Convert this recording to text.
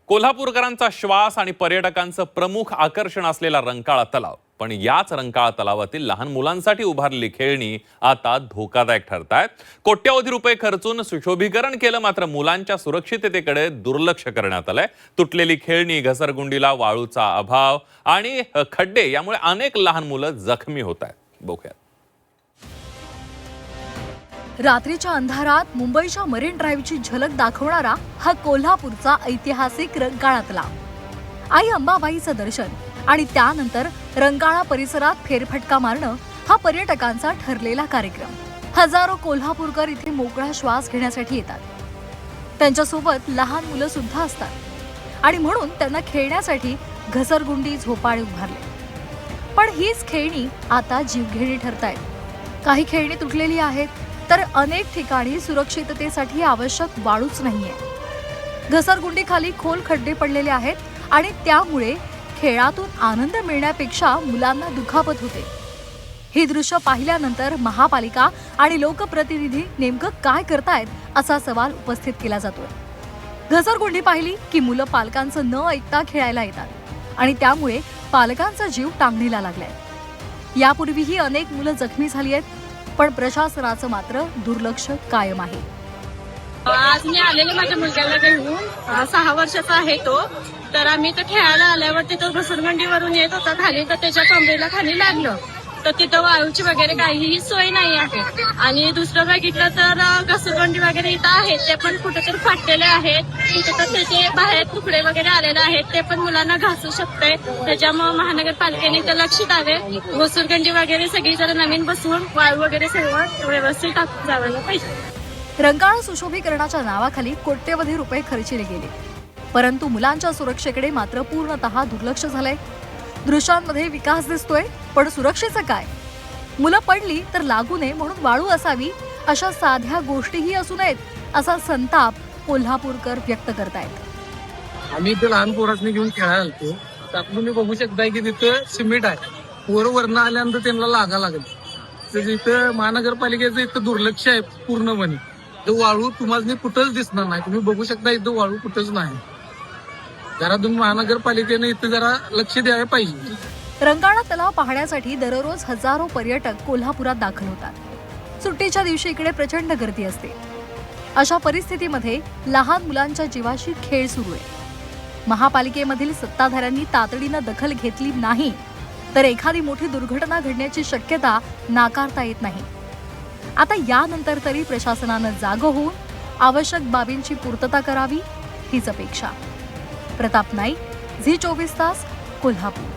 कोल्हापूरकरांचा श्वास आणि पर्यटकांचं प्रमुख आकर्षण असलेला रंकाळा तलाव, पण याच रंकाळा तलावातील लहान मुलांसाठी उभारलेली खेळणी आता धोकादायक ठरतायत. कोट्यवधी रुपये खर्चून सुशोभीकरण केलं, मात्र मुलांच्या सुरक्षिततेकडे दुर्लक्ष करण्यात आलंय. तुटलेली खेळणी, घसरगुंडीला वाळूचा अभाव आणि खड्डे यामुळे अनेक लहान मुलं जखमी होत आहेत. बघूयात. रात्रीच्या अंधारात मुंबईच्या मरीन ड्राईव्हची झलक दाखवणारा हा कोल्हापूरचा ऐतिहासिक रंकाळा तलाव. आई अंबाबाईचं दर्शन आणि त्यानंतर रंकाळा परिसरात फेरफटका मारणं हा पर्यटकांचा ठरलेला कार्यक्रम. हजारो कोल्हापूरकर इथे मोकळा श्वास घेण्यासाठी येतात. त्यांच्यासोबत लहान मुलं सुद्धा असतात आणि म्हणून त्यांना खेळण्यासाठी घसरगुंडी, झोपाळे उभारले. पण हीच खेळणी आता जीवघेणी ठरतायत. काही खेळणी तुटलेली आहेत, तर अनेक ठिकाणी सुरक्षिततेसाठी आवश्यक वाळूच नाहीये. घसरगुंडीखाली खोल खड्डे पडलेले आहेत आणि त्यामुळे खेळातून आनंद मिळण्यापेक्षा मुलांना दुखापत होते. ही दृश्य पाहिल्यानंतर महापालिका आणि लोकप्रतिनिधी नेमकं काय करतायत असा सवाल उपस्थित केला जातोय. घसरगुंडी पाहिली की मुलं पालकांचं न ऐकता खेळायला येतात आणि त्यामुळे पालकांचा जीव टांगणीला लागलाय. यापूर्वीही अनेक मुलं जखमी झाली आहेत, पण प्रशासनाचं मात्र दुर्लक्ष कायम आहे. आज मी आलेले माझ्या मुलग्याला घेऊन, 6 वर्षाचा आहे तो. तर आम्ही तो खेळायला आल्यावरती तो घसरगुंडीवरून येत होता खाली, तर त्याच्या कमरेला खाली लागलं. तर तिथं वाळूची वगैरे काहीही सोय नाही आहे. आणि दुसरं बघितलं तर घसरगुंडी वगैरे इथं आहेत, ते पण कुठेतरी फाटलेले आहेत. तिथे तर त्याचे बाहेर तुकडे वगैरे आलेले आहेत, ते पण मुलांना घासू शकतंय. त्याच्यामुळे महानगरपालिकेने ते लक्ष द्यावे. घसरगुंडी वगैरे सगळी जरा नवीन बसवून वाळू वगैरे सगळं व्यवस्थित टाकून जायला पाहिजे. रंकाळा सुशोभीकरणाच्या नावाखाली कोट्यवधी रुपये खर्चिले गेले, परंतु मुलांच्या सुरक्षेकडे मात्र पूर्णतः दुर्लक्ष झालंय. दृश्यांमध्ये विकास दिसतोय, पण सुरक्षेचं काय? मुलं पडली तर लागू नये म्हणून वाळू असावी, अशा साध्या गोष्टीही असू नयेत, असा संताप कोल्हापूरकर व्यक्त करतायत. आम्ही इथे लहान पोरांनी घेऊन खेळायला आलतो. त्यात तुम्ही बघू शकताय की तिथं सिमेंट आहे. पोरं वरनं आल्यानंतर त्यांना लागा लागेल. तर इथं महानगरपालिकेचं इथं दुर्लक्ष आहे पूर्णपणे. तो वाळू तुम्हाला कुठंच दिसणार नाही. तुम्ही बघू शकता इथं वाळू कुठंच नाही. जरा तुम्ही महानगरपालिकेने इथं जरा लक्ष द्यायला पाहिजे. रंकाळा तलाव पाहण्यासाठी दररोज हजारो पर्यटक कोल्हापुरात दाखल होतात. सुट्टीच्या दिवशी इकडे प्रचंड गर्दी असते. अशा परिस्थितीमध्ये लहान मुलांच्या जीवाशी खेळ सुरू आहे. महापालिकेमधील सत्ताधाऱ्यांनी तातडीनं दखल घेतली नाही तर एखादी मोठी दुर्घटना घडण्याची शक्यता नाकारता येत नाही. आता यानंतर तरी प्रशासनानं जागं होऊन आवश्यक बाबींची पूर्तता करावी, हीच अपेक्षा. प्रताप नाईक, झी 24 तास, कोल्हापूर.